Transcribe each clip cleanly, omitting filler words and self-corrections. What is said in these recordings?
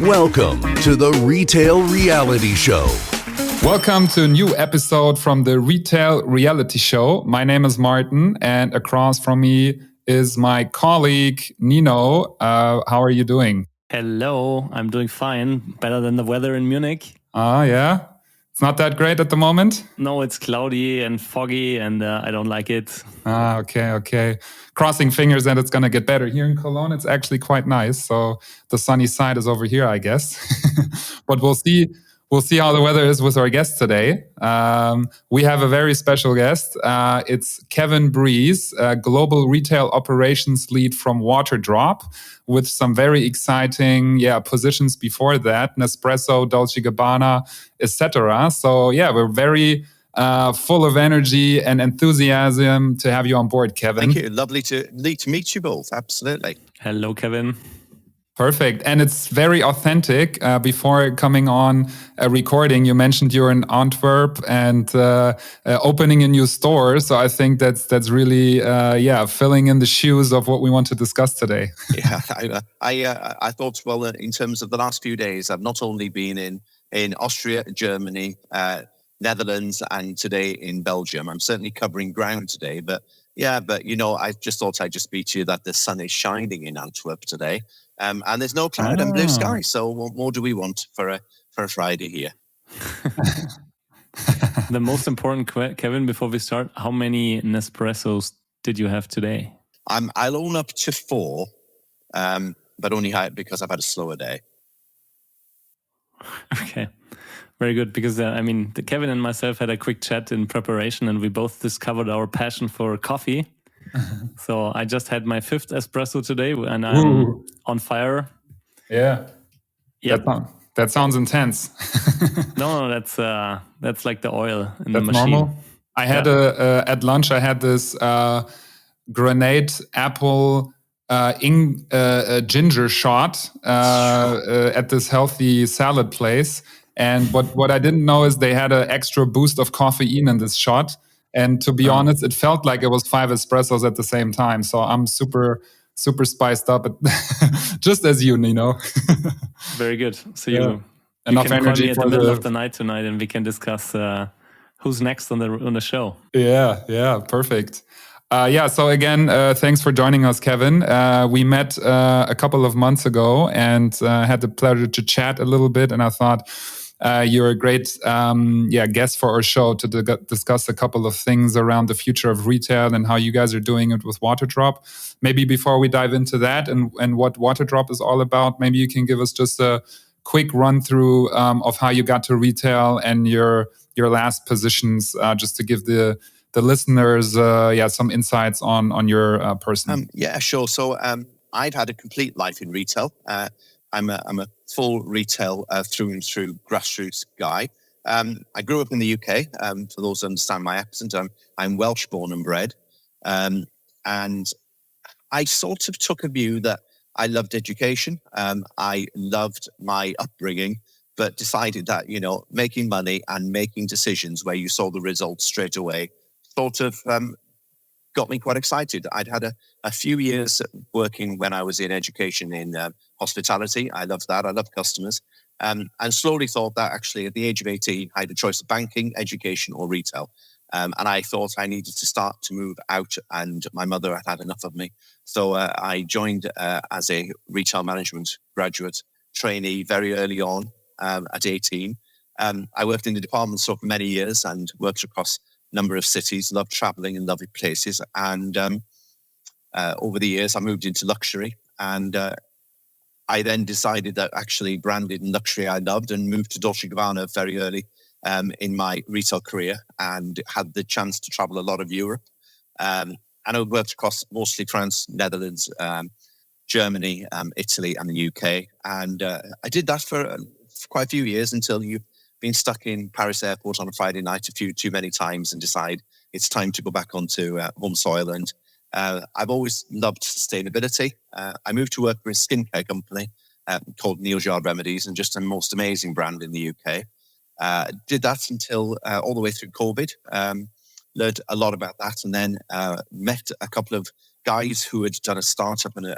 Welcome to the Retail Reality Show. Welcome to a new episode from the Retail Reality Show. My name is Martin, and across from me is my colleague, Nino. How are you doing? Hello, I'm doing fine. Better than the weather in Munich. Yeah? It's not that great at the moment? No, it's cloudy and foggy, and I don't like it. Okay. Crossing fingers that it's going to get better. Here in Cologne, it's actually quite nice. So the sunny side is over here, I guess. But we'll see. We'll see how the weather is with our guest today. We have a very special guest. It's Kevin Breese, Global Retail Operations Lead from Waterdrop, with some very exciting positions before that, Nespresso, Dolce & Gabbana, etc. So we're very full of energy and enthusiasm to have you on board, Kevin. Thank you. Lovely to meet you both. Absolutely. Hello, Kevin. Perfect. And it's very authentic. Before coming on a recording, you mentioned you're in Antwerp and opening a new store. So I think that's really, filling in the shoes of what we want to discuss today. I thought, well, in terms of the last few days, I've not only been in Austria, Germany, Netherlands, and today in Belgium. I'm certainly covering ground today, but I just thought I'd just speak to you that the sun is shining in Antwerp today. And there's no cloud and blue sky. So what more do we want for a Friday here? The most important, Kevin, before we start, how many Nespressos did you have today? I'll own up to 4, but only because I've had a slower day. Okay, very good. Because Kevin and myself had a quick chat in preparation, and we both discovered our passion for coffee. So I just had my 5th espresso today, and I'm on fire. Yeah. Yep. That sounds intense. No, that's like the oil in the machine. That's normal. I had at lunch. I had this grenade apple ginger shot at this healthy salad place. And what I didn't know is they had an extra boost of caffeine in this shot. And to be honest, it felt like it was 5 espressos at the same time. So I'm super, super spiced up, just as you, Nino. Very good. So you enough can energy call me at the middle of the night tonight, and we can discuss who's next on the show. Yeah, perfect. So again, thanks for joining us, Kevin. We met a couple of months ago and had the pleasure to chat a little bit, and I thought you're a great guest for our show to discuss a couple of things around the future of retail and how you guys are doing it with Waterdrop. Maybe before we dive into that and what Waterdrop is all about, maybe you can give us just a quick run through of how you got to retail and your last positions, just to give the listeners some insights on your person. Sure. So I've had a complete life in retail. I'm a full retail through and through grassroots guy. I grew up in the UK. For those who understand my accent, I'm Welsh born and bred. And I sort of took a view that I loved education. I loved my upbringing, but decided that, making money and making decisions where you saw the results straight away sort of got me quite excited. I'd had a few years working when I was in education in hospitality. I loved that. I loved customers. And slowly thought that actually at the age of 18, I had a choice of banking, education or retail. And I thought I needed to start to move out, and my mother had had enough of me. So I joined as a retail management graduate trainee very early on at 18. I worked in the department store for many years and worked across number of cities, loved traveling in lovely places. And over the years, I moved into luxury. And I then decided that actually branded and luxury I loved, and moved to Dolce & Gabbana very early in my retail career, and had the chance to travel a lot of Europe. And I worked across mostly France, Netherlands, Germany, Italy, and the UK. And I did that for quite a few years until you've been stuck in Paris airport on a Friday night too many times and decide it's time to go back onto home soil. And I've always loved sustainability. I moved to work for a skincare company called Neo Remedies, and just a most amazing brand in the UK. Did that until all the way through COVID. Learned a lot about that, and then met a couple of guys who had done a startup and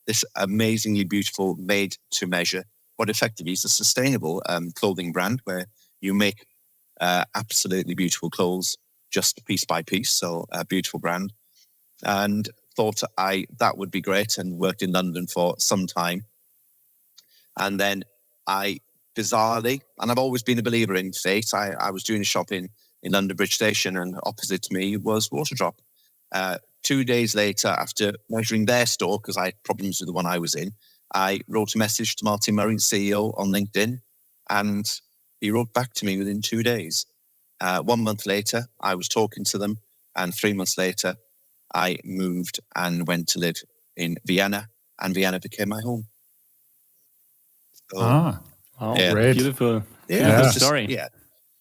this amazingly beautiful made-to-measure what effectively is a sustainable clothing brand where you make absolutely beautiful clothes just piece by piece. So a beautiful brand. And thought that would be great, and worked in London for some time. And then I bizarrely, and I've always been a believer in fate, I was doing a shop in London Bridge Station, and opposite to me was Waterdrop. 2 days later, after measuring their store, because I had problems with the one I was in, I wrote a message to Martin Murray, CEO, on LinkedIn, and he wrote back to me within 2 days. 1 month later, I was talking to them, and 3 months later, I moved and went to live in Vienna, and Vienna became my home. So, wow, yeah. Great. Beautiful. Yeah, Beautiful just, story. yeah,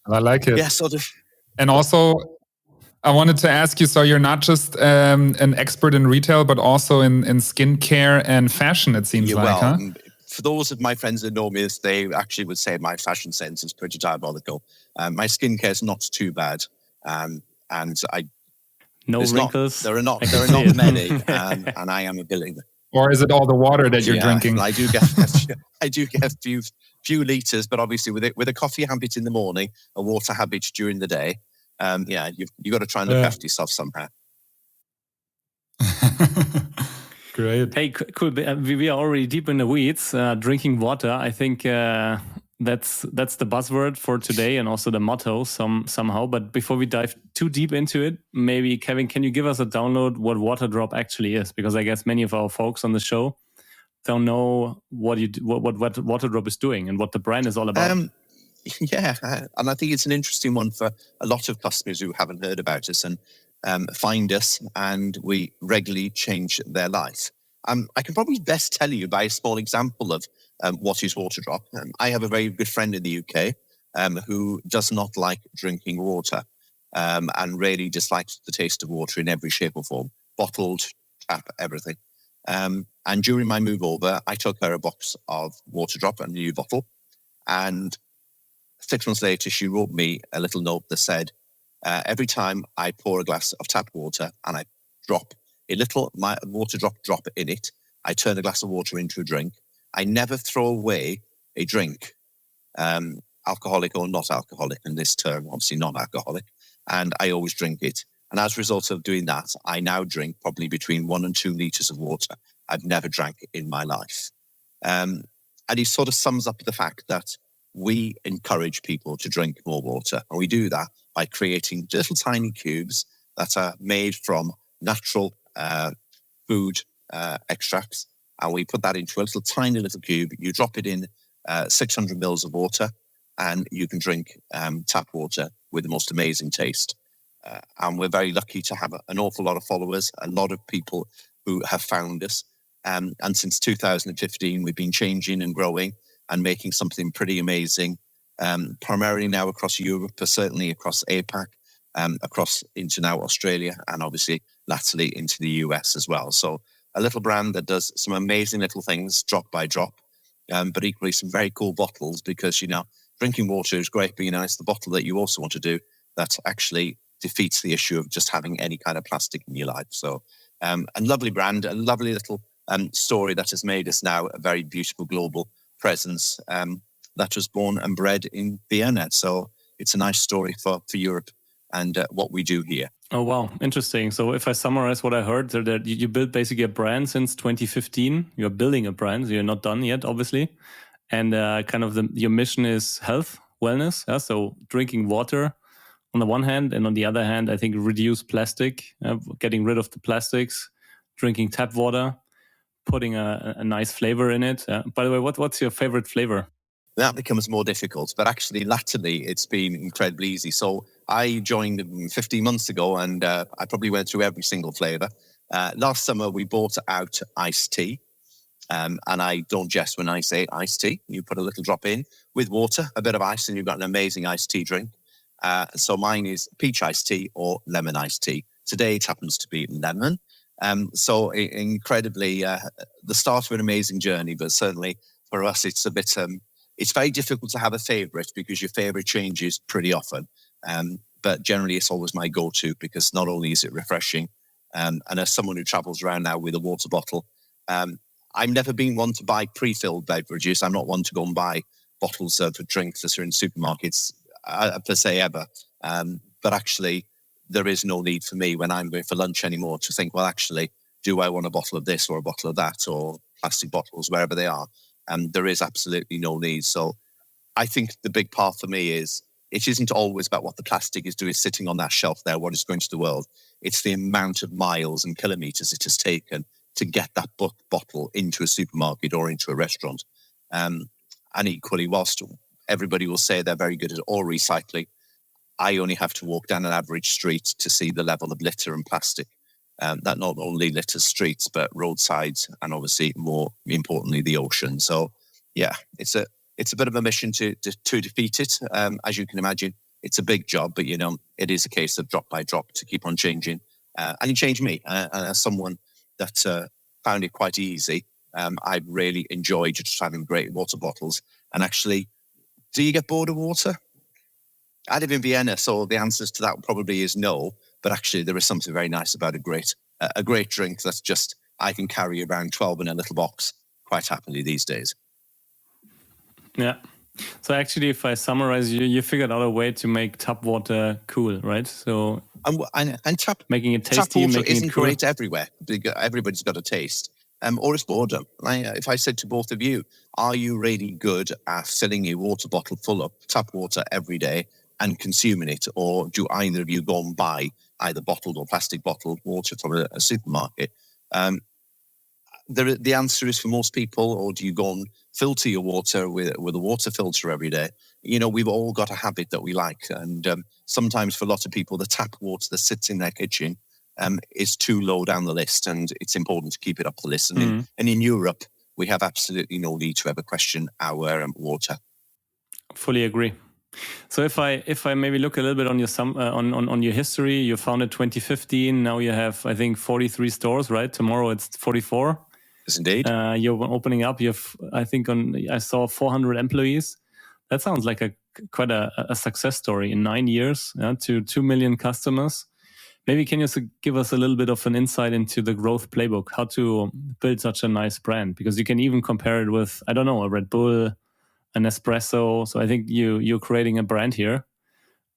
I like it. yeah, sort of. And also, I wanted to ask you, so you're not just an expert in retail, but also in skincare and fashion, it seems like, Well, huh? for those of my friends that know me, they actually would say my fashion sense is pretty diabolical. My skincare is not too bad, and No wrinkles. there are not see it. many, and I am a believer. Or is it all the water that you're drinking? I do get a few liters, but obviously with a coffee habit in the morning, a water habit during the day, you've got to try and look after yourself somehow. Great. Hey, cool. We are already deep in the weeds. Drinking water, I think that's the buzzword for today, and also the motto somehow. But before we dive too deep into it, maybe Kevin, can you give us a download what Waterdrop actually is? Because I guess many of our folks on the show don't know what Waterdrop is doing and what the brand is all about. Yeah, and I think it's an interesting one for a lot of customers who haven't heard about us and find us, and we regularly change their life. I can probably best tell you by a small example of what is Waterdrop. I have a very good friend in the UK who does not like drinking water and really dislikes the taste of water in every shape or form, bottled, tap, everything. And during my move over, I took her a box of Waterdrop, a new bottle, and 6 months later, she wrote me a little note that said, every time I pour a glass of tap water and I drop a little Waterdrop drop in it, I turn a glass of water into a drink. I never throw away a drink, alcoholic or not alcoholic, in this term, obviously non-alcoholic, and I always drink it. And as a result of doing that, I now drink probably between 1 and 2 liters of water I've never drank in my life. And he sort of sums up the fact that we encourage people to drink more water. And we do that by creating little tiny cubes that are made from natural food extracts. And we put that into a tiny little cube. You drop it in 600 mils of water, and you can drink tap water with the most amazing taste. And we're very lucky to have an awful lot of followers, a lot of people who have found us. And since 2015, we've been changing and growing and making something pretty amazing, primarily now across Europe, but certainly across APAC, across into now Australia, and obviously latterly into the US as well. So a little brand that does some amazing little things drop by drop, but equally some very cool bottles, because, drinking water is great, but, it's the bottle that you also want to do that actually defeats the issue of just having any kind of plastic in your life. So a lovely brand, a lovely little story that has made us now a very beautiful global presence that was born and bred in Vienna. So it's a nice story for Europe and what we do here. Oh, wow. Interesting. So if I summarize what I heard, that you built basically a brand since 2015. You're building a brand. So you're not done yet, obviously. And your mission is health, wellness. Yeah? So drinking water on the one hand, and on the other hand, I think reduce plastic, getting rid of the plastics, drinking tap water, putting a nice flavor in it. By the way, what's your favorite flavor? That becomes more difficult, but actually latterly it's been incredibly easy. So I joined 15 months ago, and I probably went through every single flavor. Last summer we brought out iced tea, and I don't jest when I say iced tea. You put a little drop in with water, a bit of ice, and you've got an amazing iced tea drink. So mine is peach iced tea or lemon iced tea. Today it happens to be lemon. So incredibly, the start of an amazing journey, but certainly for us, it's a bit, it's very difficult to have a favorite because your favorite changes pretty often. But generally it's always my go-to, because not only is it refreshing, and as someone who travels around now with a water bottle, I've never been one to buy pre-filled beverages. I'm not one to go and buy bottles of drinks that are in supermarkets per se ever. But actually, there is no need for me when I'm going for lunch anymore to think, well, actually, do I want a bottle of this or a bottle of that or plastic bottles, wherever they are? There is absolutely no need. So I think the big part for me is it isn't always about what the plastic is doing sitting on that shelf there, what it's going to the world. It's the amount of miles and kilometers it has taken to get that bottle into a supermarket or into a restaurant. And equally, whilst everybody will say they're very good at all recycling, I only have to walk down an average street to see the level of litter and plastic. That not only litters streets, but roadsides, and obviously, more importantly, the ocean. So, yeah, it's a bit of a mission to defeat it. As you can imagine, it's a big job, but it is a case of drop by drop to keep on changing. And it changed me. As someone that found it quite easy, I really enjoyed just having great water bottles. And actually, do you get bored of water? I live in Vienna, so the answers to that probably is no. But actually, there is something very nice about a great drink that's just I can carry around 12 in a little box quite happily these days. Yeah. So actually, if I summarize, you figured out a way to make tap water cool, right? So and making it tasty, tap water making isn't it cool. great everywhere. Everybody's got a taste. Or it's boredom. If I said to both of you, are you really good at filling your water bottle full of tap water every day and consuming it? Or do either of you go and buy either bottled or plastic bottled water from a supermarket? The answer is for most people, or do you go and filter your water with a water filter every day? We've all got a habit that we like. And sometimes for a lot of people, the tap water that sits in their kitchen is too low down the list, and it's important to keep it up the list. And in Europe, we have absolutely no need to ever question our water. Fully agree. So if I maybe look a little bit on your on your history, you founded 2015. Now you have, I think, 43 stores, right? Tomorrow it's 44. Yes, indeed. You're opening up. You have, I think, I saw 400 employees. That sounds like quite a success story in 9 years, to 2 million customers. Maybe can you give us a little bit of an insight into the growth playbook, how to build such a nice brand? Because you can even compare it with, I don't know, a Red Bull, an espresso. So I think you're creating a brand here,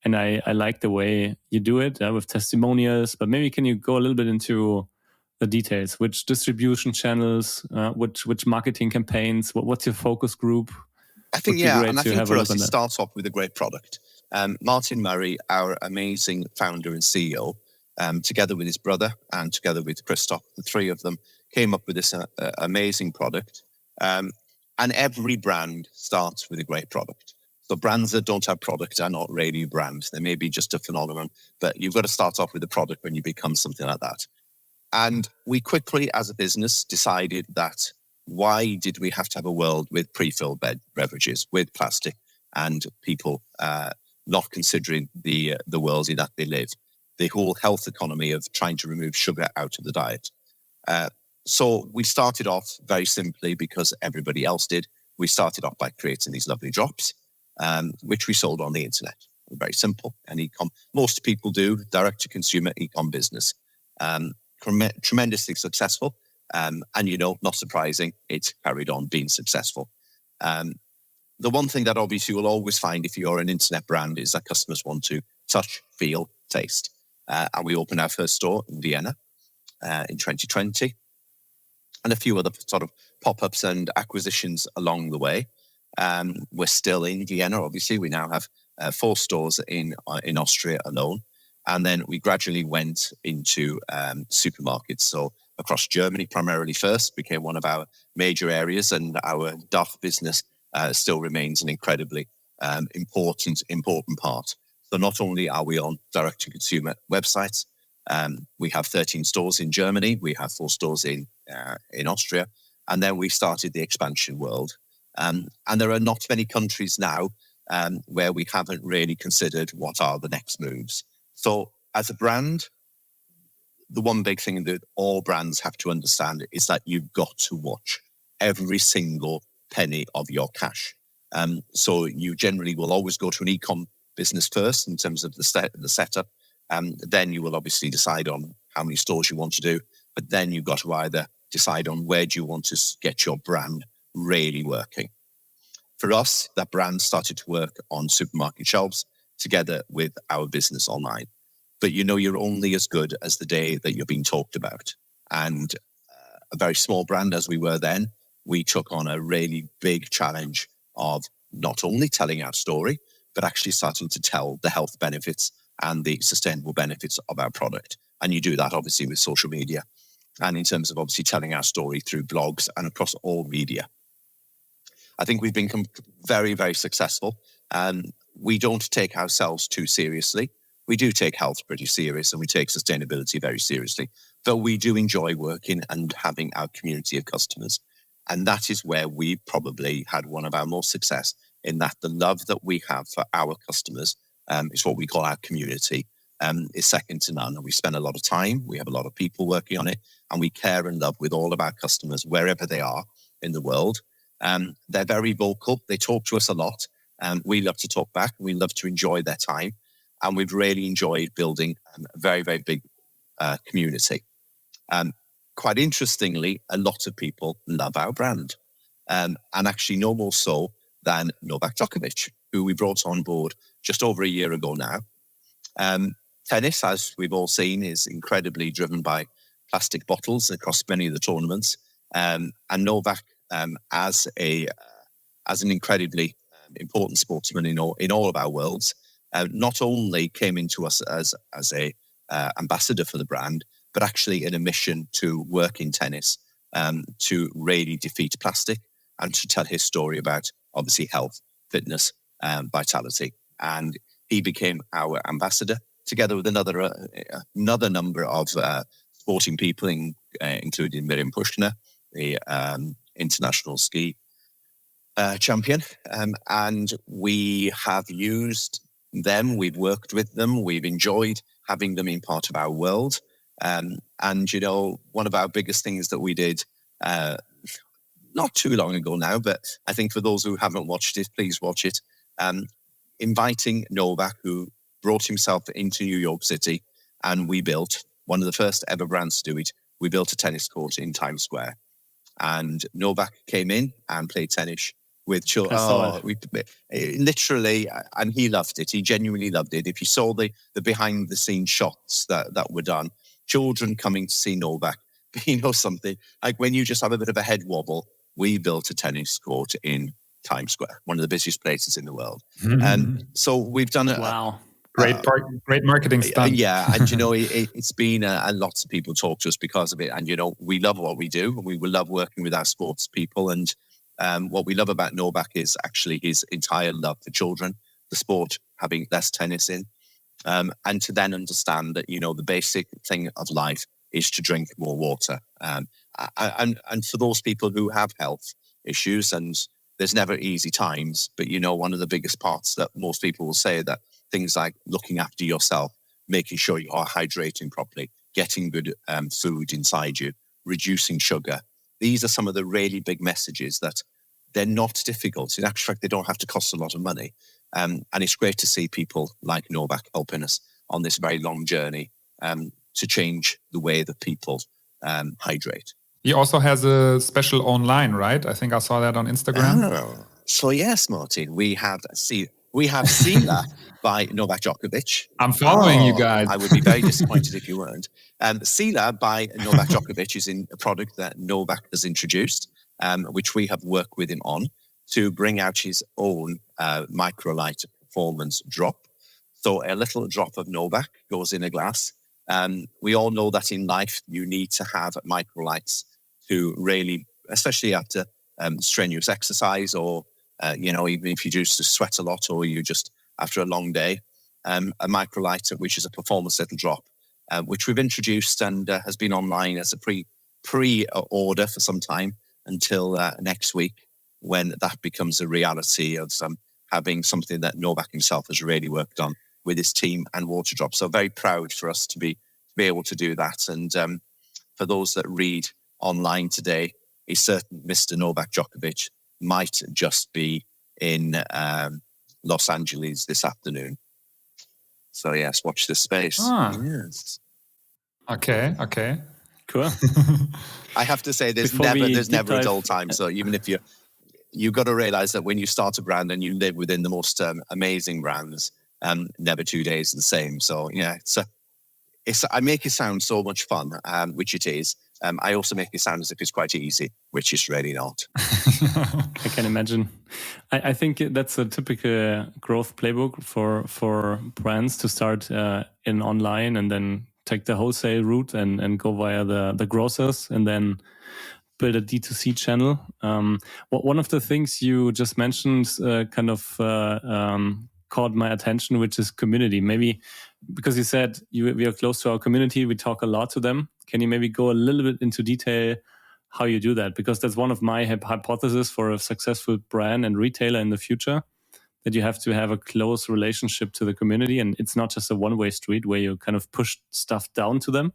and I like the way you do it with testimonials. But maybe can you go a little bit into the details? Which distribution channels, which marketing campaigns? What's your focus group? I think and I think for us it starts off with a great product. Martin Murray, our amazing founder and CEO, together with his brother and together with Christoph, the three of them came up with this amazing product. And every brand starts with a great product. So brands that don't have product are not really brands. They may be just a phenomenon, but you've got to start off with a product when you become something like that. And we quickly, as a business, decided that why did we have to have a world with pre-filled beverages, with plastic, and people not considering the world in that they live? The whole health economy of trying to remove sugar out of the diet. So we started off very simply because everybody else did. We started off by creating these lovely drops, which we sold on the internet. Very simple. And e-com, most people do direct-to-consumer e-com business. Tremendously successful. And, not surprising, it's carried on being successful. The one thing that obviously you'll always find if you're an internet brand is that customers want to touch, feel, taste. And we opened our first store in Vienna in 2020. And a few other sort of pop-ups and acquisitions along the way. We're still in Vienna, obviously. We now have 4 stores in Austria alone. And then we gradually went into supermarkets. So across Germany, primarily first, became one of our major areas. And our DACH business still remains an incredibly important part. So not only are we on direct-to-consumer websites, we have 13 stores in Germany. We have 4 stores in Austria. And then we started the expansion world. And there are not many countries now where we haven't really considered what are the next moves. So as a brand, the one big thing that all brands have to understand is that you've got to watch every single penny of your cash. So you generally will always go to an e-com business first in terms of the setup. Then you will obviously decide on how many stores you want to do. But then you've got to either decide on where do you want to get your brand really working. For us, that brand started to work on supermarket shelves together with our business online. But you're only as good as the day that you're being talked about. And a very small brand as we were then, we took on a really big challenge of not only telling our story, but actually starting to tell the health benefits and the sustainable benefits of our product. And you do that obviously with social media and in terms of obviously telling our story through blogs and across all media. I think we've been very, very successful. We don't take ourselves too seriously. We do take health pretty serious and we take sustainability very seriously, but we do enjoy working and having our community of customers. And that is where we probably had one of our most success, in that the love that we have for our customers is what we call our community, is second to none. And we spend a lot of time, we have a lot of people working on it, and we care and love with all of our customers, wherever they are in the world. They're very vocal. They talk to us a lot, and we love to talk back. We love to enjoy their time. And we've really enjoyed building a very, very big community. Quite interestingly, a lot of people love our brand, and actually no more so than Novak Djokovic, who we brought on board just over a year ago now. Tennis, as we've all seen, is incredibly driven by plastic bottles across many of the tournaments. And Novak, as an incredibly important sportsman in all of our worlds, not only came into us as a ambassador for the brand, but actually in a mission to work in tennis to really defeat plastic and to tell his story about obviously health, fitness, vitality. And he became our ambassador together with another number of sporting people, including Miriam Pushkina, the international ski champion. And we have used them, we've worked with them, we've enjoyed having them in part of our world. And, one of our biggest things that we did not too long ago now, but I think for those who haven't watched it, please watch it. Inviting Novak, who brought himself into New York City, and we built one of the first ever brands to do it. We built a tennis court in Times Square, and Novak came in and played tennis with children. Literally, and he loved it. He genuinely loved it. If you saw the behind the scenes shots that were done, children coming to see Novak, something like when you just have a bit of a head wobble, we built a tennis court in Times Square, one of the busiest places in the world. And so we've done it. Wow. Great marketing stunt. Yeah, and it's been and lots of people talk to us because of it. And we love what we do, and we will love working with our sports people. And what we love about Novak is actually his entire love for children, the sport, having less tennis in, and to then understand that the basic thing of life is to drink more water. And for those people who have health issues, and there's never easy times, but one of the biggest parts that most people will say that things like looking after yourself, making sure you are hydrating properly, getting good food inside you, reducing sugar. These are some of the really big messages that they're not difficult. In actual fact, they don't have to cost a lot of money. And it's great to see people like Novak helping us on this very long journey to change the way that people hydrate. He also has a special online, right? I think I saw that on Instagram. Oh, so yes, Martin, we have Sila by Novak Djokovic. I'm following you guys. I would be very disappointed if you weren't. Sila by Novak Djokovic is in a product that Novak has introduced, which we have worked with him on to bring out his own microlight performance drop. So a little drop of Novak goes in a glass. We all know that in life you need to have microlights to really, especially after strenuous exercise, or even if you just sweat a lot, or you just after a long day, a microlight, which is a performance little drop, which we've introduced and has been online as a pre-order for some time until next week, when that becomes a reality of having something that Novak himself has really worked on with his team and Waterdrop. So very proud for us to be able to do that. And for those that read online today, he's certain Mr. Novak Djokovic might just be in Los Angeles this afternoon. So yes, watch this space. Ah. Yes. Okay. Cool. I have to say, there's Before we never deep a dive- dull time. So even if you've got to realize that when you start a brand and you live within the most amazing brands, never 2 days are the same. So yeah, I make it sound so much fun, which it is. I also make it sound as if it's quite easy, which is really not. I can imagine. I think that's a typical growth playbook for brands to start in online and then take the wholesale route and go via the grocers and then build a D2C channel. One of the things you just mentioned caught my attention, which is community. Maybe because you said we are close to our community, we talk a lot to them. Can you maybe go a little bit into detail how you do that? Because that's one of my hypotheses for a successful brand and retailer in the future, that you have to have a close relationship to the community. And it's not just a one-way street where you kind of push stuff down to them,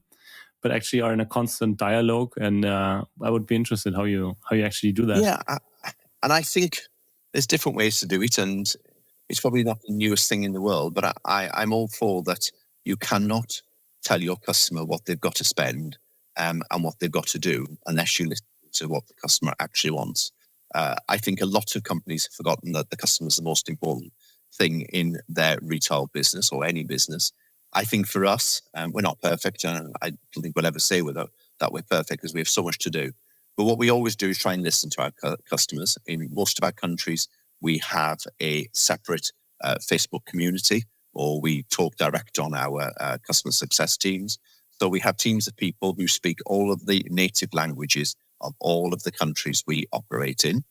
but actually are in a constant dialogue. And I would be interested how you actually do that. Yeah, and I think there's different ways to do it, and it's probably not the newest thing in the world, but I'm all for that. You cannot tell your customer what they've got to spend and what they've got to do unless you listen to what the customer actually wants. I think a lot of companies have forgotten that the customer is the most important thing in their retail business or any business. I think for us, we're not perfect. And I don't think we'll ever say that we're perfect because we have so much to do. But what we always do is try and listen to our customers. In most of our countries, we have a separate Facebook community, or we talk direct on our customer success teams. So we have teams of people who speak all of the native languages of all of the countries we operate in.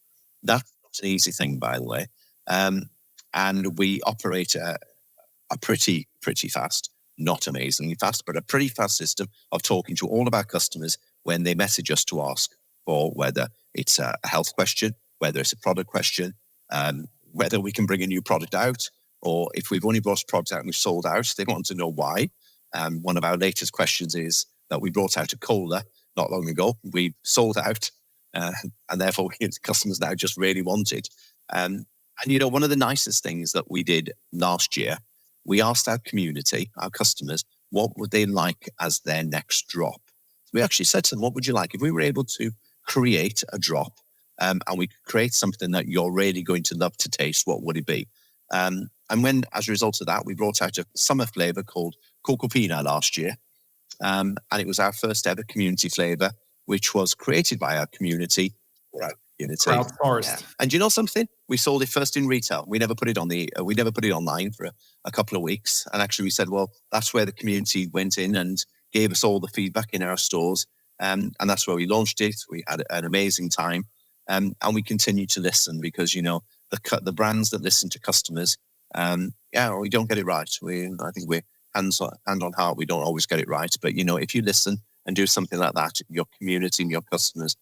That's not an easy thing, by the way. And we operate a pretty fast, not amazingly fast, but a pretty fast system of talking to all of our customers when they message us to ask for whether it's a health question, whether it's a product question, whether we can bring a new product out, or if we've only brought a product out and we've sold out, they want to know why. One of our latest questions is that we brought out a cola not long ago. We sold out, and therefore customers now just really want it. And one of the nicest things that we did last year, we asked our community, our customers, what would they like as their next drop? We actually said to them, what would you like? If we were able to create a drop and we could create something that you're really going to love to taste, what would it be? And when, as a result of that, we brought out a summer flavor called Coco Pina last year. And it was our first ever community flavor, which was created by our community for our community. Crowdsourced. Yeah. And you know something? We sold it first in retail. We never put it on we never put it online for a couple of weeks. And actually we said, well, that's where the community went in and gave us all the feedback in our stores. And that's where we launched it. We had an amazing time. And we continue to listen because, the brands that listen to customers, we don't get it right. I think we're hand on heart. We don't always get it right. But, if you listen and do something like that, your community and your customers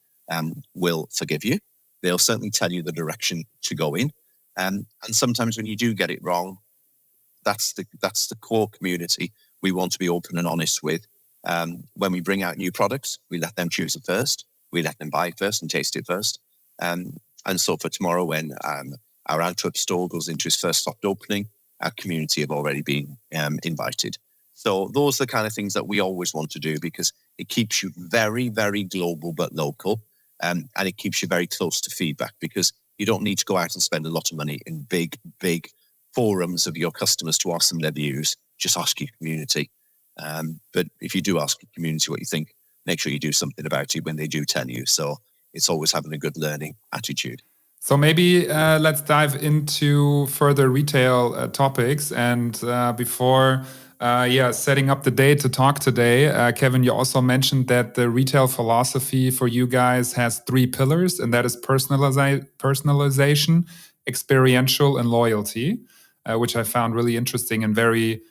will forgive you. They'll certainly tell you the direction to go in. And sometimes when you do get it wrong, that's the core community we want to be open and honest with. When we bring out new products, we let them choose it first. We let them buy it first and taste it first. And so for tomorrow, when our Antwerp store goes into its first soft opening, our community have already been invited. So those are the kind of things that we always want to do because it keeps you very, very global but local. And it keeps you very close to feedback because you don't need to go out and spend a lot of money in big forums of your customers to ask them their views. Just ask your community. But if you do ask your community what you think, make sure you do something about it when they do tell you. So it's always having a good learning attitude. So maybe let's dive into further retail topics. And before setting up the day to talk today, Kevin, you also mentioned that the retail philosophy for you guys has 3 pillars, and that is personalization, experiential, and loyalty, which I found really interesting and very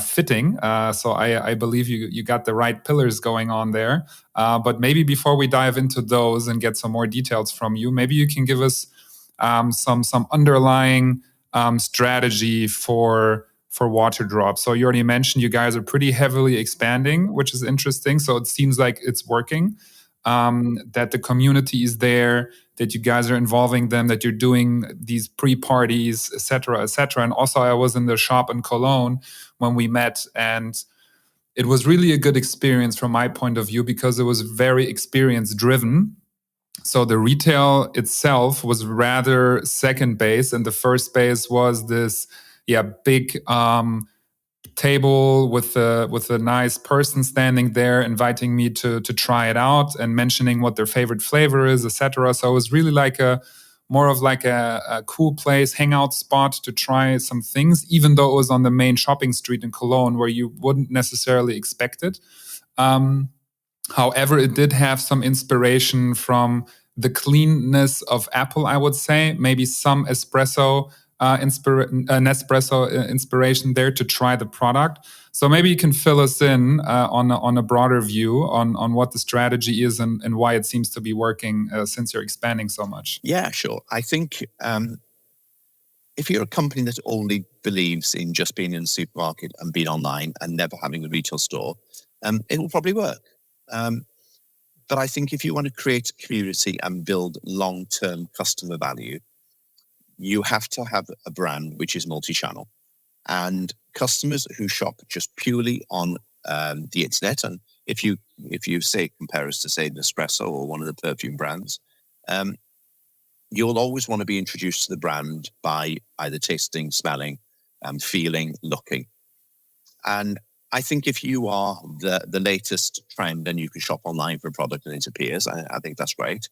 fitting. So I believe you got the right pillars going on there. But maybe before we dive into those and get some more details from you, maybe you can give us some underlying strategy for Waterdrop. So you already mentioned you guys are pretty heavily expanding, which is interesting. So it seems like it's working, that the community is there, that you guys are involving them, that you're doing these pre-parties, et cetera, et cetera. And also I was in the shop in Cologne when we met, and it was really a good experience from my point of view because it was very experience driven. So the retail itself was rather second base, and the first base was this, big table with a nice person standing there, inviting me to try it out and mentioning what their favorite flavor is, etc. So it was really like more of like a cool place, hangout spot to try some things, even though it was on the main shopping street in Cologne, where you wouldn't necessarily expect it. However, it did have some inspiration from the cleanness of Apple, I would say. Maybe some Nespresso inspiration there to try the product. So maybe you can fill us in on a broader view on what the strategy is and why it seems to be working since you're expanding so much. Yeah, sure. I think if you're a company that only believes in just being in the supermarket and being online and never having a retail store, it will probably work. But I think if you want to create a community and build long-term customer value, you have to have a brand which is multi-channel. And customers who shop just purely on the internet, and if you say compare us to say Nespresso or one of the perfume brands, you'll always want to be introduced to the brand by either tasting, smelling, feeling, looking. And I think if you are the latest trend and you can shop online for a product and it appears, I think that's great.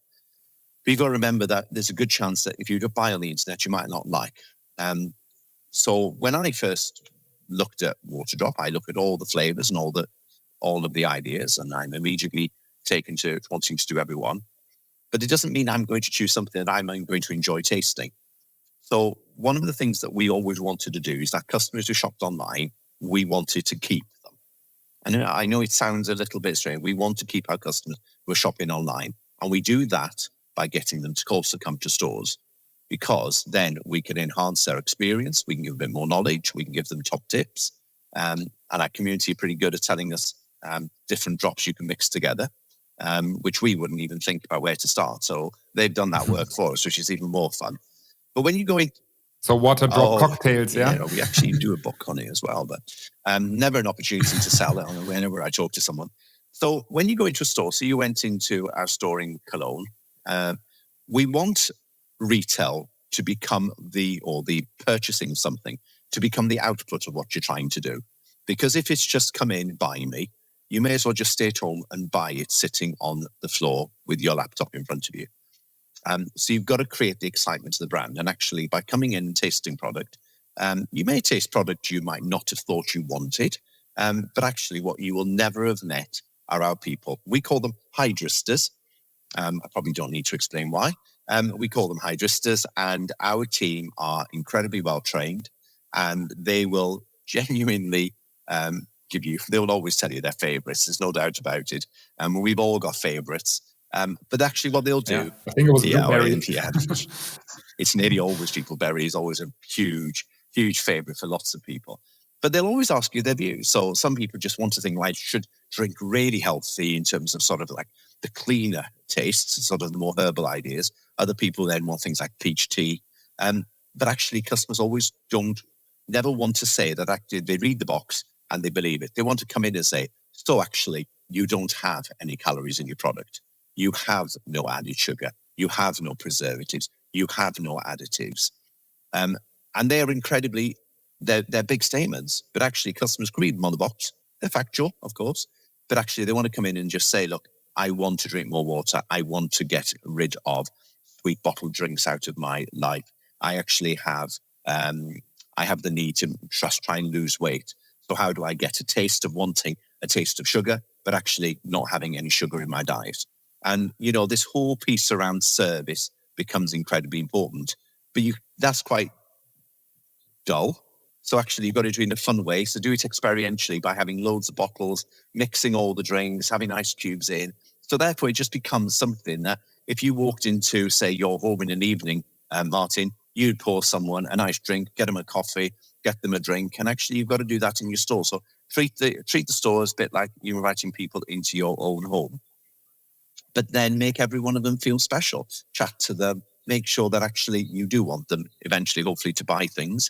But you've got to remember that there's a good chance that if you buy on the internet, you might not like. So when I first looked at Waterdrop, I look at all the flavors and all of the ideas, and I'm immediately taken to wanting to do everyone. But it doesn't mean I'm going to choose something that I'm going to enjoy tasting. So one of the things that we always wanted to do is that customers who shopped online, we wanted to keep them. And I know it sounds a little bit strange. We want to keep our customers who are shopping online. And we do that by getting them to also come to stores, because then we can enhance their experience. We can give them more knowledge. We can give them top tips. And our community are pretty good at telling us different drops you can mix together, which we wouldn't even think about where to start. So they've done that work for us, which is even more fun. But when you go in... So Waterdrop cocktails, yeah? You know, we actually do a book on it as well, but never an opportunity to sell it whenever I talk to someone. So when you go into a store, so you went into our store in Cologne, we want retail to become the purchasing something, to become the output of what you're trying to do. Because if it's just come in, buy me, you may as well just stay at home and buy it sitting on the floor with your laptop in front of you. So you've got to create the excitement of the brand. And actually, by coming in and tasting product, you may taste product you might not have thought you wanted, but actually what you will never have met are our people. We call them hydristers. I probably don't need to explain why. We call them hydristers, and our team are incredibly well trained, and they will genuinely they will always tell you their favorites. There's no doubt about it. We've all got favorites. But actually what they'll do... Yeah, I think it was blueberry. It's nearly always treacle berry is always a huge, huge favorite for lots of people. But they'll always ask you their views. So some people just want to think, I should drink really healthy in terms of sort of like the cleaner tastes, sort of the more herbal ideas. Other people then want things like peach tea. But actually customers never want to say that actually they read the box and they believe it. They want to come in and say, so actually you don't have any calories in your product. You have no added sugar. You have no preservatives. You have no additives. And they're they're big statements, but actually customers read them on the box. They're factual, of course, but actually they want to come in and just say, look, I want to drink more water. I want to get rid of sweet bottled drinks out of my life. I actually have, I have the need to just try and lose weight. So how do I get a taste of wanting a taste of sugar, but actually not having any sugar in my diet? And, this whole piece around service becomes incredibly important. But that's quite dull. So actually, you've got to do it in a fun way. So do it experientially by having loads of bottles, mixing all the drinks, having ice cubes in. So therefore, it just becomes something that if you walked into, say, your home in an evening, Martin, you'd pour someone a nice drink, get them a coffee, get them a drink. And actually, you've got to do that in your store. So treat the store as a bit like you're inviting people into your own home. But then make every one of them feel special. Chat to them, make sure that actually you do want them eventually, hopefully, to buy things,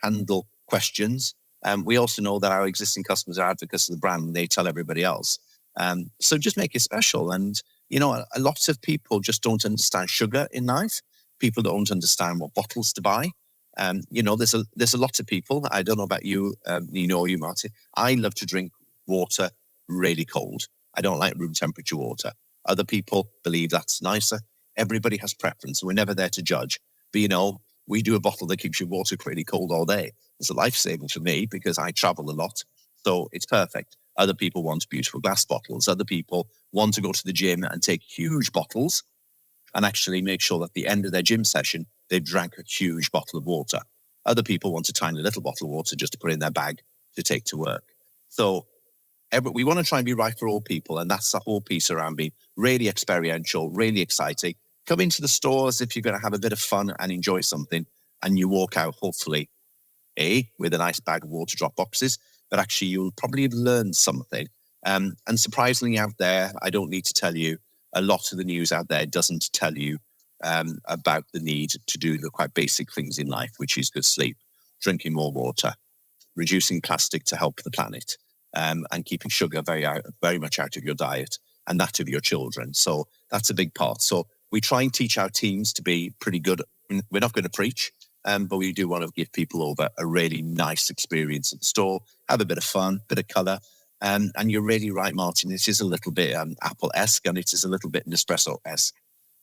handle questions, We also know that our existing customers are advocates of the brand, and they tell everybody else. So just make it special. And, a lot of people just don't understand sugar in life. People don't understand what bottles to buy. There's a lot of people. I don't know about you, Nino, or you, Martin. I love to drink water really cold. I don't like room temperature water. Other people believe that's nicer. Everybody has preference. We're never there to judge. But, we do a bottle that keeps your water pretty cold all day. It's a lifesaver for me because I travel a lot. So it's perfect. Other people want beautiful glass bottles. Other people want to go to the gym and take huge bottles and actually make sure that at the end of their gym session, they've drank a huge bottle of water. Other people want a tiny little bottle of water just to put in their bag to take to work. So we want to try and be right for all people. And that's the whole piece around being really experiential, really exciting. Come into the stores if you're going to have a bit of fun and enjoy something. And you walk out, hopefully, with a nice bag of Waterdrop boxes, but actually you'll probably have learned something. And surprisingly out there, I don't need to tell you, a lot of the news out there doesn't tell you about the need to do the quite basic things in life, which is good sleep, drinking more water, reducing plastic to help the planet, and keeping sugar very much out of your diet and that of your children. So that's a big part. So we try and teach our teams to be pretty good. We're not going to preach, but we do want to give people over a really nice experience at the store, have a bit of fun, bit of colour. And you're really right, Martin. It is a little bit Apple-esque and it is a little bit Nespresso-esque.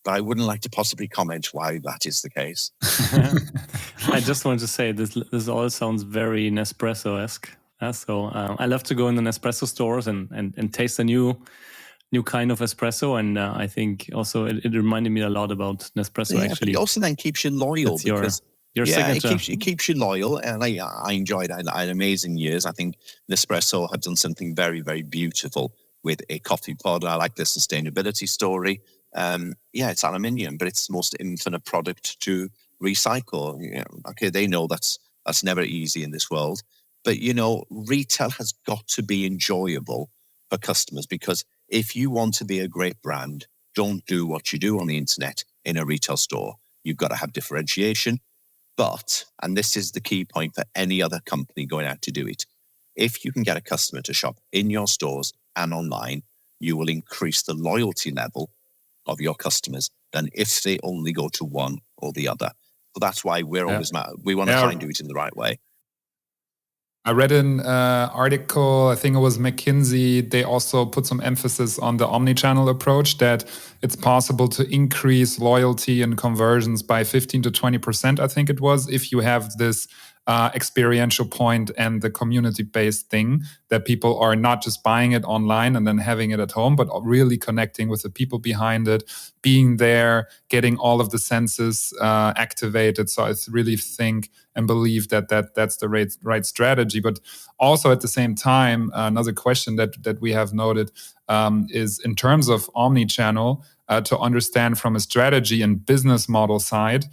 But I wouldn't like to possibly comment why that is the case. I just want to say this all sounds very Nespresso-esque. So I love to go in the Nespresso stores and taste a new kind of espresso. And I think also it reminded me a lot about Nespresso, actually. But it also then keeps you loyal. That's your signature. It keeps you loyal. And I enjoyed it. I had amazing years. I think Nespresso have done something very, very beautiful with a coffee pod. I like the sustainability story. It's aluminium, but it's the most infinite product to recycle. Okay, they know that's never easy in this world. But, retail has got to be enjoyable for customers, because if you want to be a great brand, don't do what you do on the internet in a retail store. You've got to have differentiation. But, and this is the key point for any other company going out to do it, if you can get a customer to shop in your stores and online, you will increase the loyalty level of your customers than if they only go to one or the other. So that's why we want to try and do it in the right way. I read an article, I think it was McKinsey. They also put some emphasis on the omnichannel approach, that it's possible to increase loyalty and conversions by 15 to 20%, I think it was, if you have this experiential point and the community-based thing, that people are not just buying it online and then having it at home, but really connecting with the people behind it, being there, getting all of the senses activated. So I really think and believe that's the right strategy. But also at the same time, another question that we have noted is in terms of omnichannel, to understand from a strategy and business model side,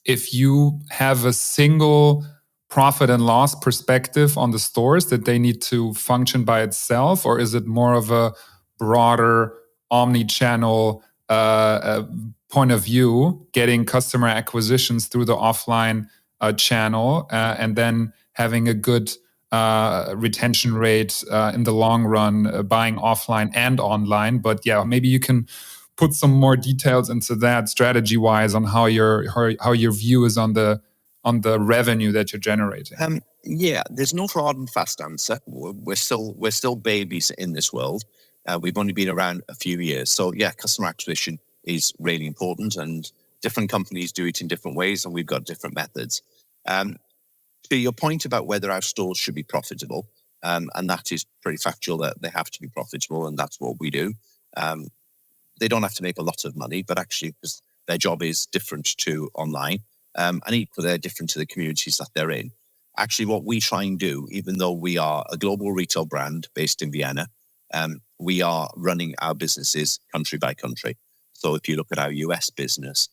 if you have a single profit and loss perspective on the stores that they need to function by itself, or is it more of a broader omni-channel point of view, getting customer acquisitions through the offline channel and then having a good retention rate in the long run, buying offline and online? But yeah, maybe you can put some more details into that strategy-wise on how your view is on the revenue that you're generating. There's no hard and fast answer. We're still babies in this world. We've only been around a few years, so customer acquisition is really important, and different companies do it in different ways, and we've got different methods. To your point about whether our stores should be profitable, and that is pretty factual, that they have to be profitable, and that's what we do. They don't have to make a lot of money, but actually, because their job is different to online, and equally they're different to the communities that they're in. Actually, what we try and do, even though we are a global retail brand based in Vienna, we are running our businesses country by country. So if you look at our US business,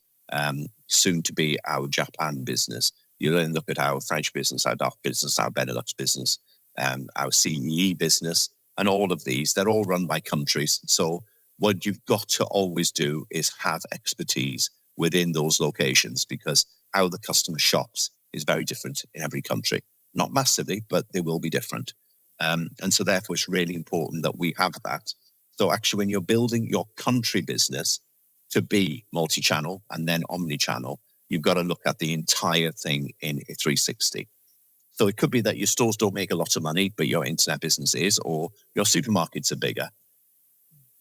soon to be our Japan business, you then look at our French business, our DACH business, our Benelux business, our CEE business, and all of these, they're all run by countries. So what you've got to always do is have expertise within those locations, because how the customer shops is very different in every country. not massively, but they will be different. And so therefore it's really important that we have that. So actually when you're building your country business to be multi-channel and then omni-channel, you've got to look at the entire thing in a 360. So it could be that your stores don't make a lot of money, but your internet business is, or your supermarkets are bigger.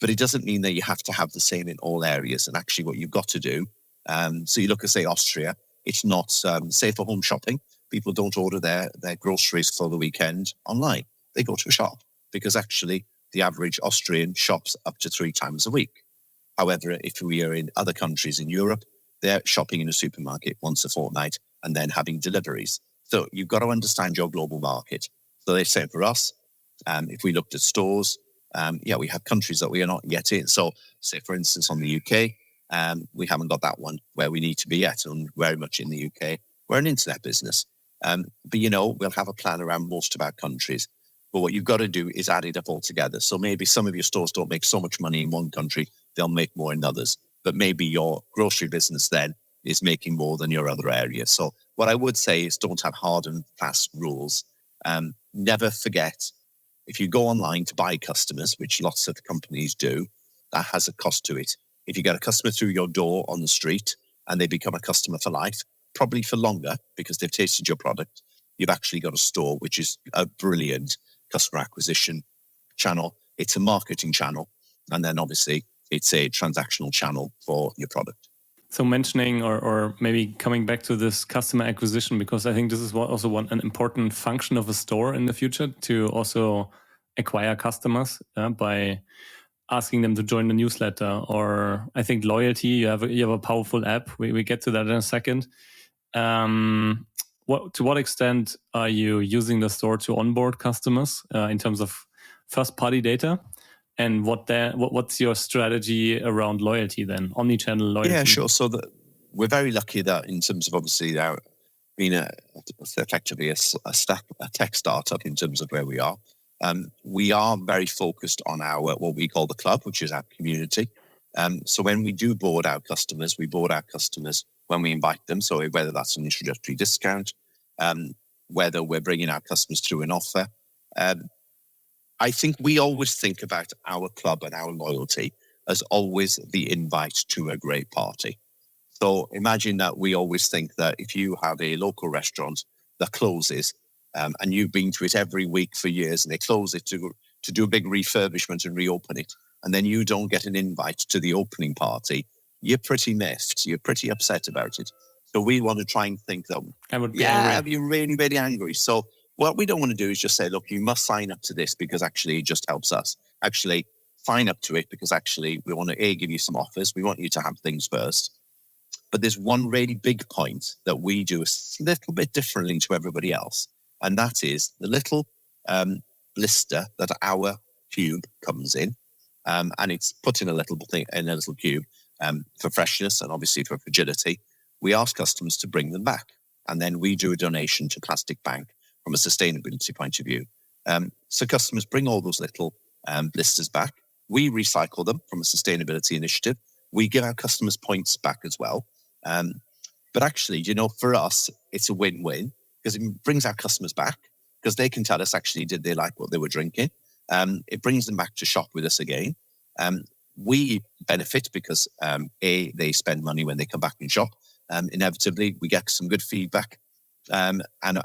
But it doesn't mean that you have to have the same in all areas. And actually what you've got to do, so you look at, say, Austria, it's not safe for home shopping. People don't order their groceries for the weekend online. They go to a shop because actually the average Austrian shops up to 3 times a week. However, if we are in other countries in Europe, they're shopping in a supermarket once a fortnight and then having deliveries. So you've got to understand your global market. So they say for us, if we looked at stores, we have countries that we are not yet in. So say, for instance, on the UK, we haven't got that one where we need to be yet, and very much in the UK. We're an internet business. But, we'll have a plan around most of our countries. But what you've got to do is add it up all together. So maybe some of your stores don't make so much money in one country, they'll make more in others. But maybe your grocery business then is making more than your other areas. So what I would say is don't have hard and fast rules. Never forget, if you go online to buy customers, which lots of companies do, that has a cost to it. If you get a customer through your door on the street and they become a customer for life, probably for longer because they've tasted your product, you've actually got a store, which is a brilliant customer acquisition channel. It's a marketing channel. And then obviously it's a transactional channel for your product. So mentioning or maybe coming back to this customer acquisition, because I think this is also an important function of a store in the future, to also acquire customers by asking them to join the newsletter. Or I think loyalty, you have a powerful app. We get to that in a second. To what extent are you using the store to onboard customers in terms of first-party data? And what's your strategy around loyalty then, omnichannel loyalty? Yeah, sure. So we're very lucky that in terms of obviously being effectively a tech startup in terms of where we are. We are very focused on our what we call the club, which is our community. So when we do board our customers, we board our customers when we invite them. So whether that's an introductory discount, whether we're bringing our customers through an offer. I think we always think about our club and our loyalty as always the invite to a great party. So imagine that we always think that if you have a local restaurant that closes and you've been to it every week for years and they close it to do a big refurbishment and reopen it, and then you don't get an invite to the opening party, you're pretty miffed. You're pretty upset about it. So we want to try and think that, I'd be really, really angry. So what we don't want to do is just say, look, you must sign up to this because actually it just helps us. Actually, sign up to it because actually we want to give you some offers. We want you to have things first. But there's one really big point that we do a little bit differently to everybody else. And that is the little blister that our cube comes in. And it's put in a little cube for freshness and obviously for fragility. We ask customers to bring them back. And then we do a donation to Plastic Bank from a sustainability point of view. So customers bring all those little blisters back. We recycle them from a sustainability initiative. We give our customers points back as well. But actually, for us, it's a win-win because it brings our customers back because they can tell us actually, did they like what they were drinking? It brings them back to shop with us again. We benefit because they spend money when they come back and shop. Inevitably, we get some good feedback. And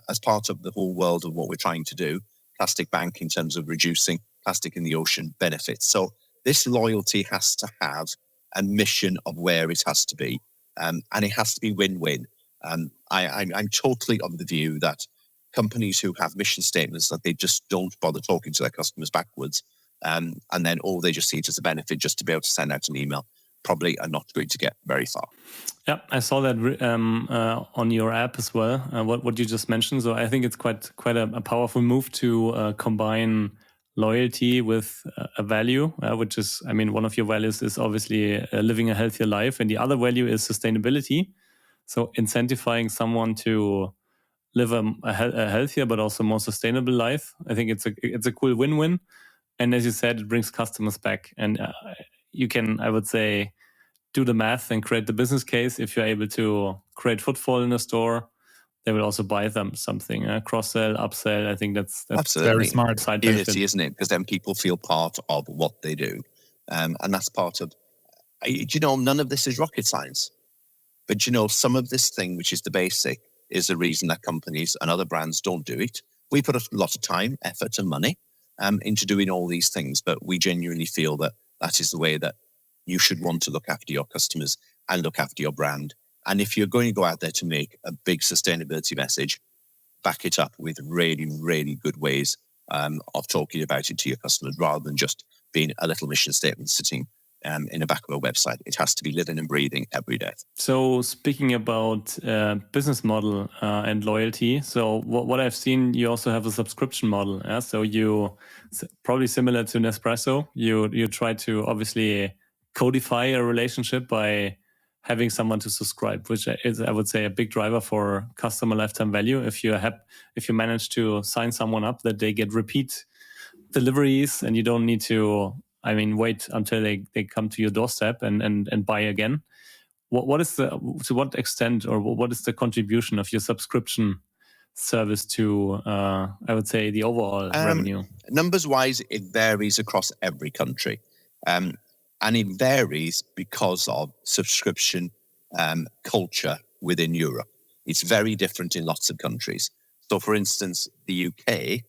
as part of the whole world of what we're trying to do, Plastic Bank in terms of reducing plastic in the ocean benefits. So this loyalty has to have a mission of where it has to be. And it has to be win-win. I'm totally of the view that companies who have mission statements that they just don't bother talking to their customers backwards, and then they just see it as a benefit just to be able to send out an email, probably are not going to get very far. Yeah, I saw that on your app as well. What you just mentioned. So I think it's quite a powerful move to combine loyalty with a value, which is, one of your values is obviously living a healthier life, and the other value is sustainability. So incentivizing someone to live a healthier but also more sustainable life. I think it's a cool win-win. And as you said, it brings customers back, and you can, I would say, do the math and create the business case. If you're able to create footfall in a store, they will also buy them something. Cross-sell, upsell, I think that's Absolutely very smart. side benefit. Unity, isn't it? Because then people feel part of what they do. And that's part of, none of this is rocket science. But, some of this thing, which is the basic, is the reason that companies and other brands don't do it. We put a lot of time, effort, and money into doing all these things, but we genuinely feel that that is the way that you should want to look after your customers and look after your brand. And if you're going to go out there to make a big sustainability message, back it up with really, really good ways of talking about it to your customers, rather than just being a little mission statement sitting in the back of a website. It has to be living and breathing every day. So speaking about business model and loyalty, so what I've seen, you also have a subscription model. Yeah? So you, probably similar to Nespresso, you try to obviously codify a relationship by having someone to subscribe, which is, I would say, a big driver for customer lifetime value. If you manage to sign someone up, that they get repeat deliveries and you don't need to, wait until they come to your doorstep and buy again. To what extent, or what is the contribution of your subscription service to, I would say, the overall revenue? Numbers wise, it varies across every country. And it varies because of subscription culture within Europe. It's very different in lots of countries. So, for instance, the UK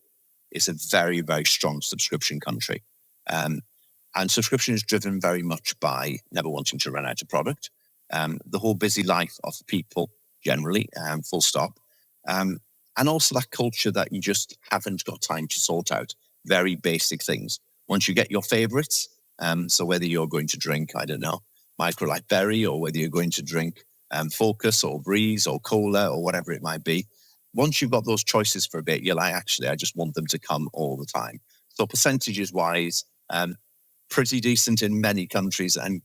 is a very, very strong subscription country. And subscription is driven very much by never wanting to run out of product, the whole busy life of people generally, full stop. And also that culture that you just haven't got time to sort out very basic things. Once you get your favorites, so whether you're going to drink, I don't know, Microlight Berry, or whether you're going to drink Focus or Breeze or Cola or whatever it might be, once you've got those choices for a bit, you're like, actually, I just want them to come all the time. So percentages wise, pretty decent in many countries and,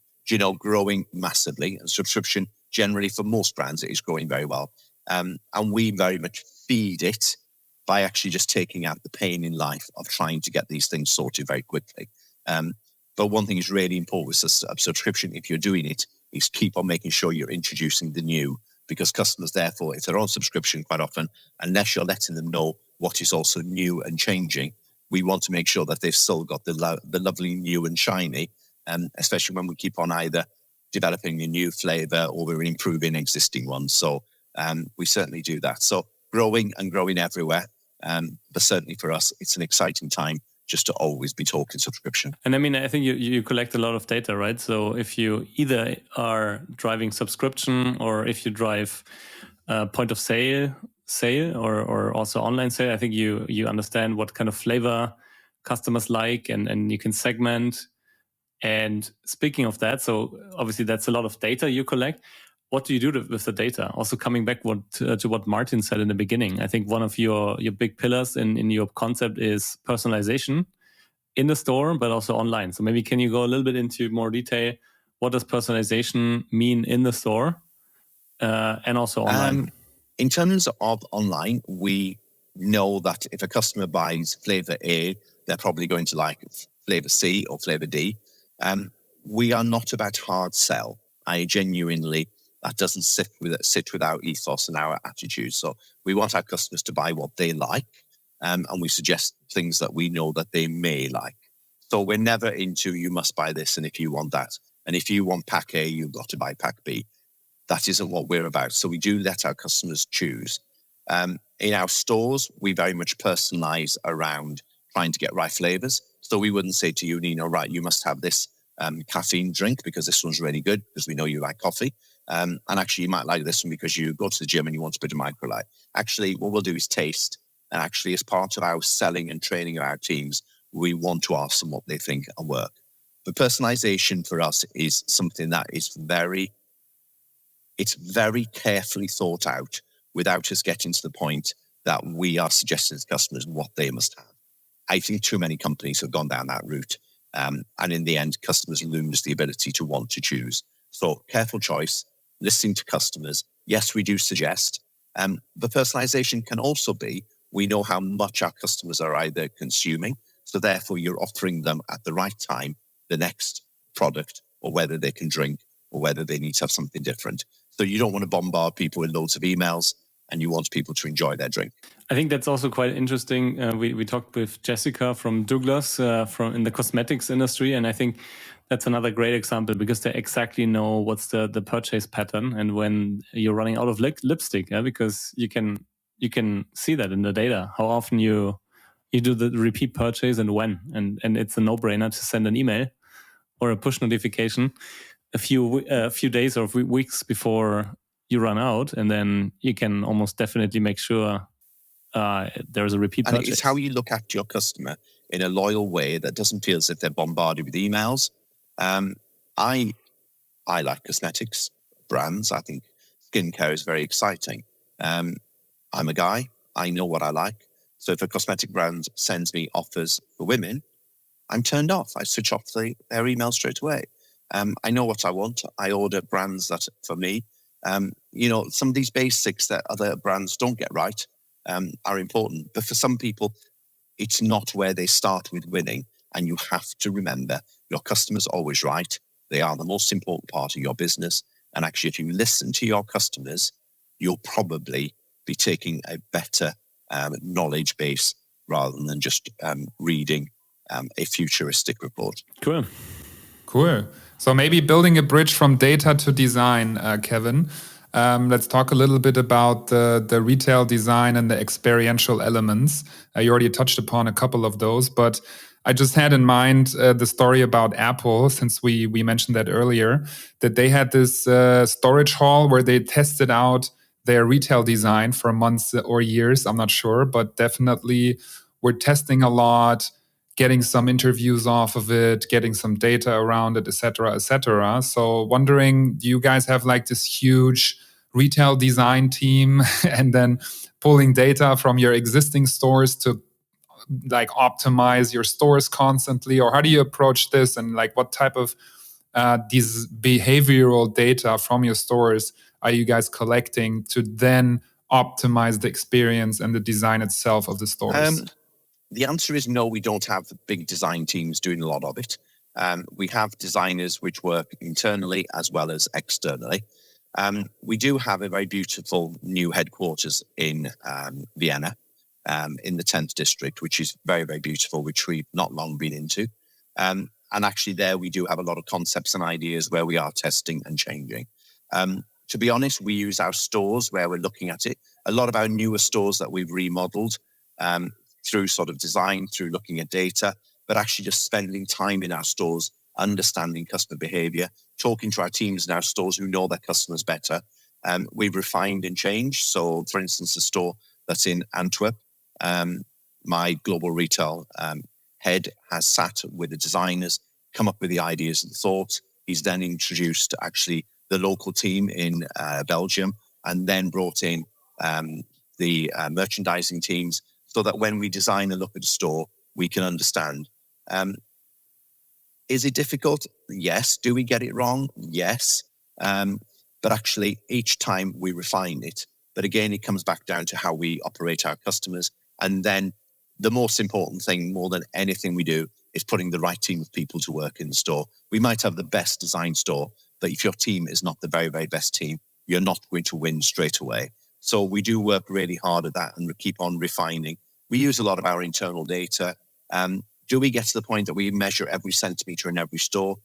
growing massively. And subscription generally for most brands is growing very well. And we very much feed it by actually just taking out the pain in life of trying to get these things sorted very quickly. But one thing is really important with a subscription, if you're doing it, is keep on making sure you're introducing the new, because customers, therefore, if they're on subscription quite often, unless you're letting them know what is also new and changing, we want to make sure that they've still got the lovely new and shiny, especially when we keep on either developing a new flavor or we're improving existing ones. So we certainly do that. So growing everywhere. But certainly for us, it's an exciting time just to always be talking subscription. And I think you collect a lot of data, right? So if you either are driving subscription or if you drive point of sale or also online sale, I think you understand what kind of flavor customers like and you can segment. And speaking of that, so obviously that's a lot of data you collect. What do you do with the data? Also coming back to what Martin said in the beginning, I think one of your big pillars in your concept is personalization in the store, but also online. So maybe can you go a little bit into more detail? What does personalization mean in the store and also online? In terms of online, we know that if a customer buys flavor A, they're probably going to like flavor C or flavor D. We are not about hard sell. That doesn't sit with our ethos and our attitude. So we want our customers to buy what they like, and we suggest things that we know that they may like. So we're never into, you must buy this, and if you want that. And if you want pack A, you've got to buy pack B. That isn't what we're about. So we do let our customers choose. In our stores, we very much personalize around trying to get right flavors. So we wouldn't say to you, Nino, right, you must have this caffeine drink because this one's really good because we know you like coffee. And actually, you might like this one because you go to the gym and you want a bit of microlight. Actually, what we'll do is taste. And actually, as part of our selling and training of our teams, we want to ask them what they think and work. But personalization for us is something that is very carefully thought out without us getting to the point that we are suggesting to customers what they must have. I think too many companies have gone down that route. And in the end, customers lose the ability to want to choose. So careful choice, listening to customers. Yes, we do suggest. But personalization can also be, we know how much our customers are either consuming. So therefore, you're offering them at the right time the next product, or whether they can drink, or whether they need to have something different. So you don't want to bombard people with loads of emails. and you want people to enjoy their drink. I think that's also quite interesting. We talked with Jessica from Douglas from in the cosmetics industry, and I think that's another great example because they exactly know what's the purchase pattern and when you're running out of lipstick, because you can see that in the data how often you do the repeat purchase and when, and it's a no-brainer to send an email or a push notification a few days or weeks before you run out, and then you can almost definitely make sure there's a repeat purchase. And it's how you look after your customer in a loyal way that doesn't feel as if they're bombarded with emails. I like cosmetics brands. I think skincare is very exciting. I'm a guy. I know what I like. So if a cosmetic brand sends me offers for women, I'm turned off. I switch off their email straight away. I know what I want. I order brands that, for me, some of these basics that other brands don't get right are important. But for some people, it's not where they start with winning. And you have to remember your customer's always right. They are the most important part of your business. And actually, if you listen to your customers, you'll probably be taking a better knowledge base rather than just reading a futuristic report. Cool. So maybe building a bridge from data to design, Kevin. Let's talk a little bit about the retail design and the experiential elements. You already touched upon a couple of those, but I just had in mind the story about Apple, since we mentioned that earlier, that they had this storage hall where they tested out their retail design for months or years. I'm not sure, but definitely we're testing a lot, getting some interviews off of it, getting some data around it, et cetera, et cetera. So wondering, do you guys have like this huge retail design team and then pulling data from your existing stores to like optimize your stores constantly? Or how do you approach this? And like what type of these behavioral data from your stores are you guys collecting to then optimize the experience and the design itself of the stores? The answer is no, we don't have big design teams doing a lot of it. We have designers which work internally as well as externally. We do have a very beautiful new headquarters in Vienna, in the 10th district, which is very, very beautiful, which we've not long been into. And actually there we do have a lot of concepts and ideas where we are testing and changing. To be honest, we use our stores where we're looking at it. A lot of our newer stores that we've remodeled through sort of design, through looking at data, but actually just spending time in our stores, understanding customer behavior, talking to our teams in our stores who know their customers better. We've refined and changed. So, for instance, the store that's in Antwerp, my global retail head has sat with the designers, come up with the ideas and thoughts. He's then introduced actually the local team in Belgium and then brought in the merchandising teams so that when we design and look at a store, we can understand. Is it difficult? Yes. Do we get it wrong? Yes. But actually, each time we refine it. But again, it comes back down to how we operate our customers. And then the most important thing, more than anything we do, is putting the right team of people to work in the store. We might have the best design store, but if your team is not the very, very best team, you're not going to win straight away. So we do work really hard at that and we keep on refining. We use a lot of our internal data. Do we get to the point that we measure every centimetre in every store?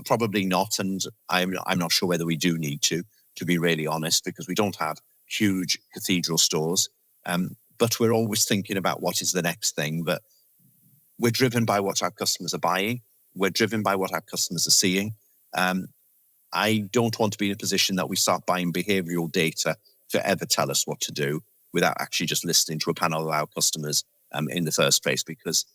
Probably not. And I'm not sure whether we do need to be really honest, because we don't have huge cathedral stores. But we're always thinking about what is the next thing. But we're driven by what our customers are buying. We're driven by what our customers are seeing. I don't want to be in a position that we start buying behavioural data to ever tell us what to do without actually just listening to a panel of our customers in the first place. Because,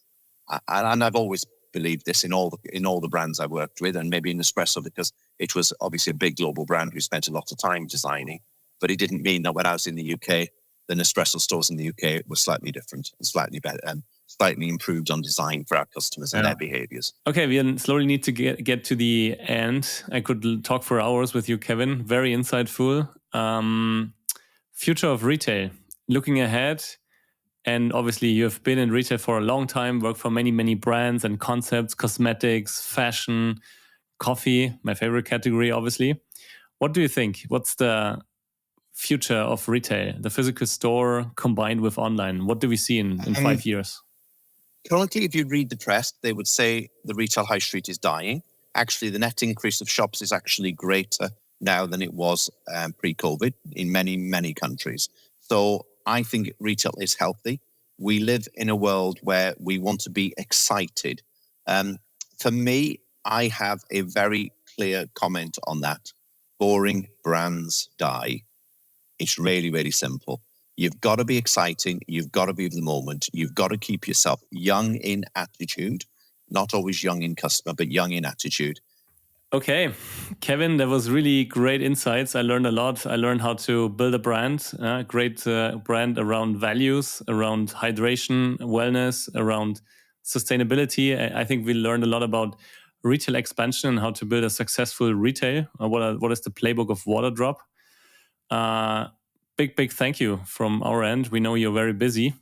and I've always believed this in all the brands I've worked with, and maybe in Nespresso, because it was obviously a big global brand who spent a lot of time designing. But it didn't mean that when I was in the UK, the Nespresso stores in the UK were slightly different and slightly better, slightly improved on design for our customers and their behaviors. Okay, we slowly need to get to the end. I could talk for hours with you, Kevin. Very insightful. Future of retail, looking ahead. And obviously you have been in retail for a long time, worked for many, many brands and concepts, cosmetics, fashion, coffee, my favorite category, obviously. What do you think? What's the future of retail, the physical store combined with online? What do we see in 5 years? Currently, if you read the press, they would say the retail high street is dying. Actually, the net increase of shops is actually greater now than it was pre-COVID in many, many countries. So I think retail is healthy. We live in a world where we want to be excited. For me, I have a very clear comment on that. Boring brands die. It's really, really simple. You've got to be exciting. You've got to be of the moment. You've got to keep yourself young in attitude, not always young in customer, but young in attitude. Okay, Kevin, that was really great insights. I learned a lot. I learned how to build a brand, great brand around values, around hydration, wellness, around sustainability. I think we learned a lot about retail expansion and how to build a successful retail. What is the playbook of Waterdrop? Big thank you from our end. We know you're very busy,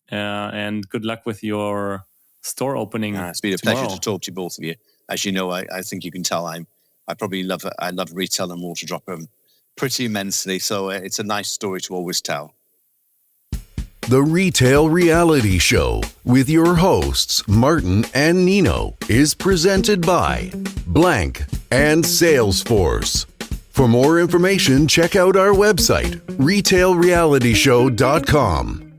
and good luck with your store opening. It's been a pleasure to talk to you, both of you. As you know, I think you can tell I love retail and Waterdrop pretty immensely. So it's a nice story to always tell. The Retail Reality Show with your hosts, Martin and Nino, is presented by Blank and Salesforce. For more information, check out our website, retailrealityshow.com.